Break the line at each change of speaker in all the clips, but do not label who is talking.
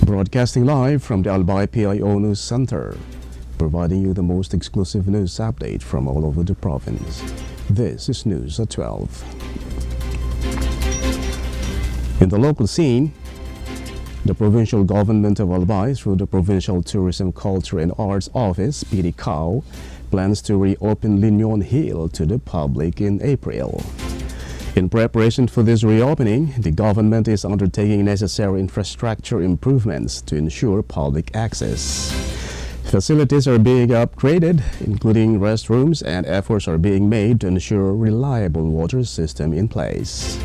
Broadcasting live from the Albay PIO News Center, providing you the most exclusive news update from all over the province. This is News at 12. In the local scene, the provincial government of Albay, through the Provincial Tourism, Culture and Arts Office, PIO, plans to reopen Linyon Hill to the public in April. In preparation for this reopening, the government is undertaking necessary infrastructure improvements to ensure public access. Facilities are being upgraded, including restrooms, and efforts are being made to ensure a reliable water system in place.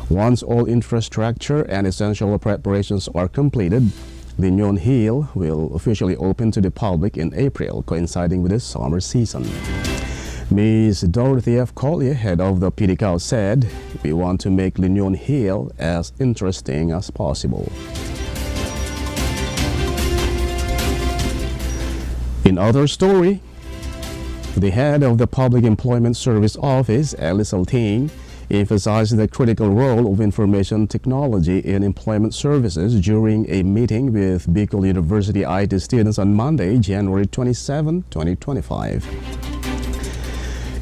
Once all infrastructure and essential preparations are completed, Linyon Hill will officially open to the public in April, coinciding with the summer season. Ms. Dorothy F. Collier, head of the PIO, said, "We want to make Linyon Hill as interesting as possible." In other story, the head of the Public Employment Service Office, Alice Alting, emphasized the critical role of information technology in employment services during a meeting with Bicol University IT students on Monday, January 27, 2025.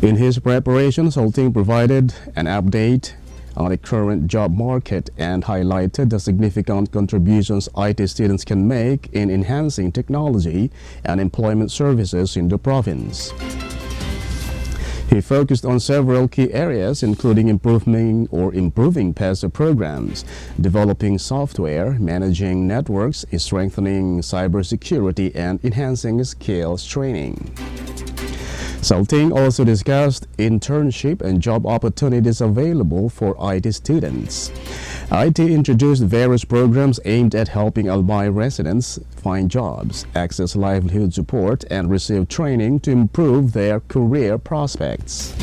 In his preparations, Alting provided an update on the current job market and highlighted the significant contributions IT students can make in enhancing technology and employment services in the province. He focused on several key areas, including improving PESO programs, developing software, managing networks, strengthening cybersecurity, and enhancing skills training. Alting also discussed internship and job opportunities available for IT students. IT introduced various programs aimed at helping Albay residents find jobs, access livelihood support, and receive training to improve their career prospects.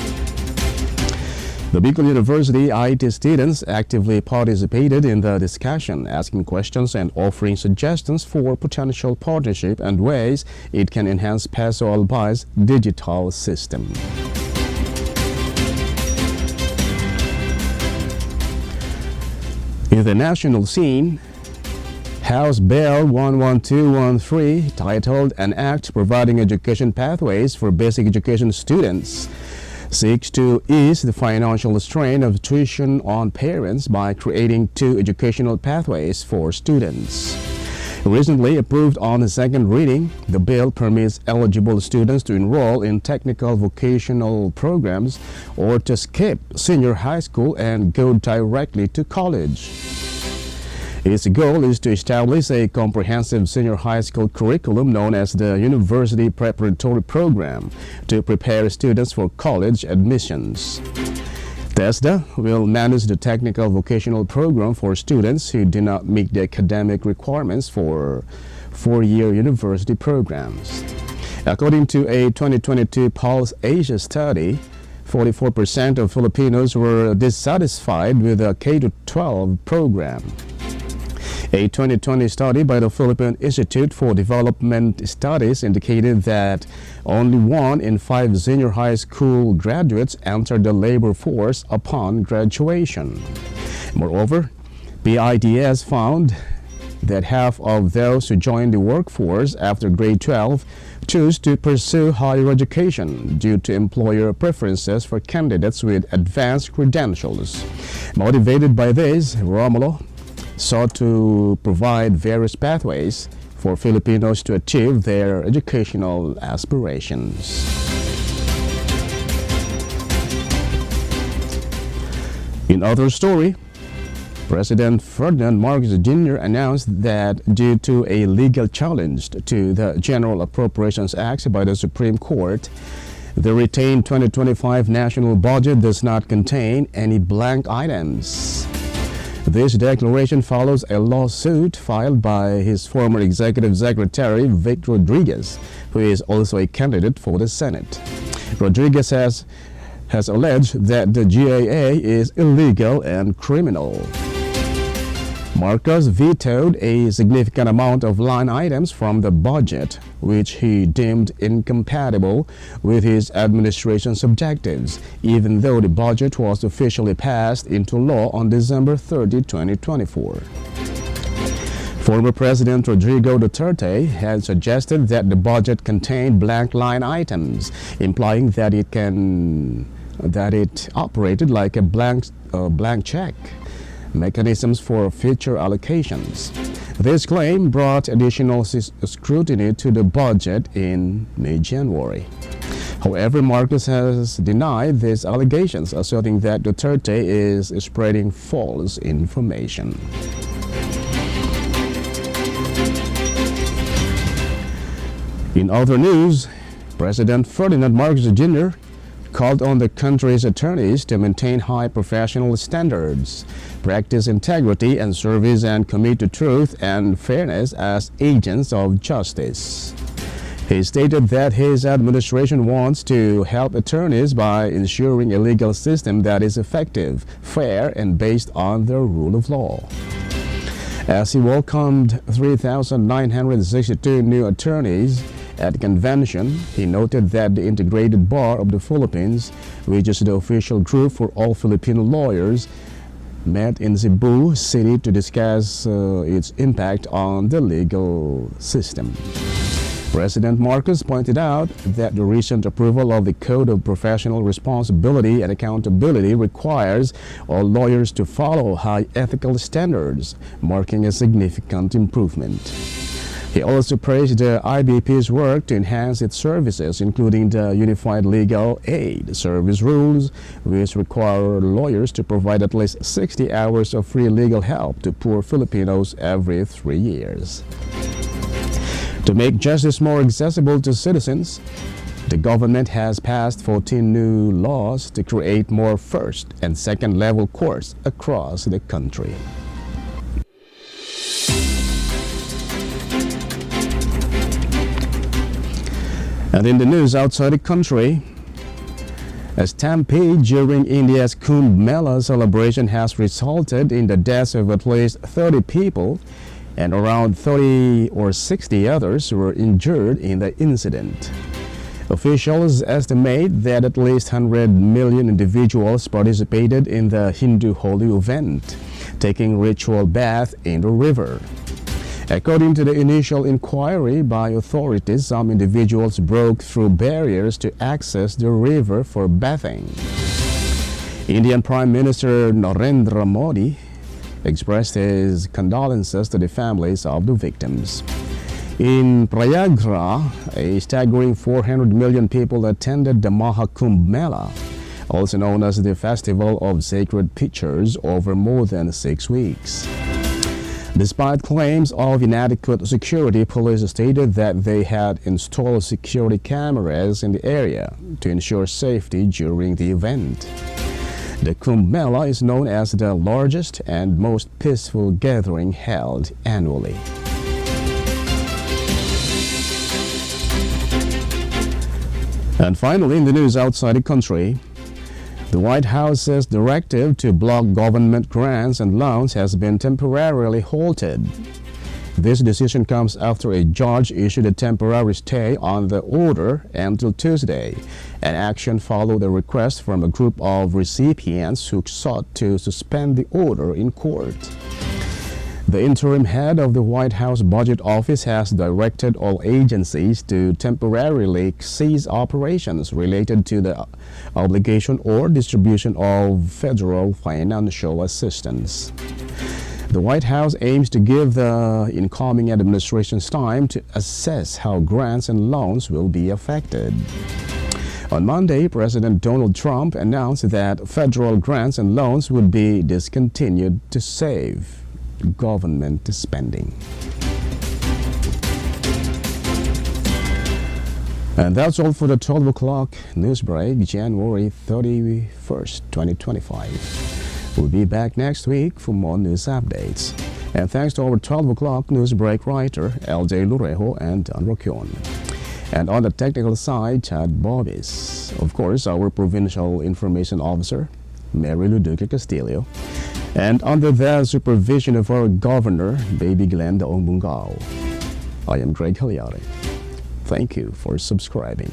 The Bicol University IT students actively participated in the discussion, asking questions and offering suggestions for potential partnership and ways it can enhance PESO Albay's digital system. In the national scene, House Bill 11213, titled "An Act Providing Education Pathways for Basic Education Students," seeks to ease the financial strain of tuition on parents by creating two educational pathways for students. Recently approved on the second reading, the bill permits eligible students to enroll in technical vocational programs or to skip senior high school and go directly to college. Its goal is to establish a comprehensive senior high school curriculum known as the University Preparatory Program to prepare students for college admissions. TESDA will manage the technical vocational program for students who do not meet the academic requirements for four-year university programs. According to a 2022 Pulse Asia study, 44% of Filipinos were dissatisfied with the K-12 program. A 2020 study by the Philippine Institute for Development Studies indicated that only 1 in 5 senior high school graduates entered the labor force upon graduation. Moreover, PIDS found that half of those who joined the workforce after grade 12 choose to pursue higher education due to employer preferences for candidates with advanced credentials. Motivated by this, Romulo sought to provide various pathways for Filipinos to achieve their educational aspirations. In other story, President Ferdinand Marcos Jr. announced that due to a legal challenge to the General Appropriations Act by the Supreme Court, the retained 2025 national budget does not contain any blank items. This declaration follows a lawsuit filed by his former executive secretary, Vic Rodriguez, who is also a candidate for the Senate. Rodriguez has alleged that the GAA is illegal and criminal. Marcos vetoed a significant amount of line items from the budget, which he deemed incompatible with his administration's objectives, even though the budget was officially passed into law on December 30, 2024. Former President Rodrigo Duterte had suggested that the budget contained blank line items, implying that it operated like a blank check mechanisms for future allocations. This claim brought additional scrutiny to the budget in mid-January. However, Marcos has denied these allegations, asserting that Duterte is spreading false information. In other news, President Ferdinand Marcos Jr. called on the country's attorneys to maintain high professional standards, practice integrity and service, and commit to truth and fairness as agents of justice. He stated that his administration wants to help attorneys by ensuring a legal system that is effective, fair, and based on the rule of law. As he welcomed 3,962 new attorneys at the convention, he noted that the Integrated Bar of the Philippines, which is the official group for all Filipino lawyers, met in Cebu City to discuss its impact on the legal system. President Marcos pointed out that the recent approval of the Code of Professional Responsibility and Accountability requires all lawyers to follow high ethical standards, marking a significant improvement. He also praised the IBP's work to enhance its services, including the Unified Legal Aid Service rules, which require lawyers to provide at least 60 hours of free legal help to poor Filipinos every 3 years. To make justice more accessible to citizens, the government has passed 14 new laws to create more first and second level courts across the country. And in the news outside the country, a stampede during India's Kumbh Mela celebration has resulted in the deaths of at least 30 people, and around 30 or 60 others were injured in the incident. Officials estimate that at least 100 million individuals participated in the Hindu holy event, taking ritual bath in the river. According to the initial inquiry by authorities, some individuals broke through barriers to access the river for bathing. Indian Prime Minister Narendra Modi expressed his condolences to the families of the victims. In Prayagraj, a staggering 400 million people attended the Mahakumbh Mela, also known as the Festival of Sacred Pictures, over more than 6 weeks. Despite claims of inadequate security, police stated that they had installed security cameras in the area to ensure safety during the event. The Kumbh Mela is known as the largest and most peaceful gathering held annually. And finally, in the news outside the country, the White House's directive to block government grants and loans has been temporarily halted. This decision comes after a judge issued a temporary stay on the order until Tuesday. An action followed a request from a group of recipients who sought to suspend the order in court. The interim head of the White House Budget Office has directed all agencies to temporarily cease operations related to the obligation or distribution of federal financial assistance. The White House aims to give the incoming administration's time to assess how grants and loans will be affected. On Monday, President Donald Trump announced that federal grants and loans would be discontinued to save government spending. And that's all for the 12 o'clock news break, January 31st, 2025. We'll be back next week for more news updates. And thanks to our 12 o'clock news break writer, LJ Lurejo and Don Roquion. And on the technical side, Chad Bobis. Of course, our Provincial Information Officer, Mary Luduque Castillo. And under the supervision of our Governor, Baby Glenn Daong Bungao. I am Greg Hallare. Thank you for subscribing.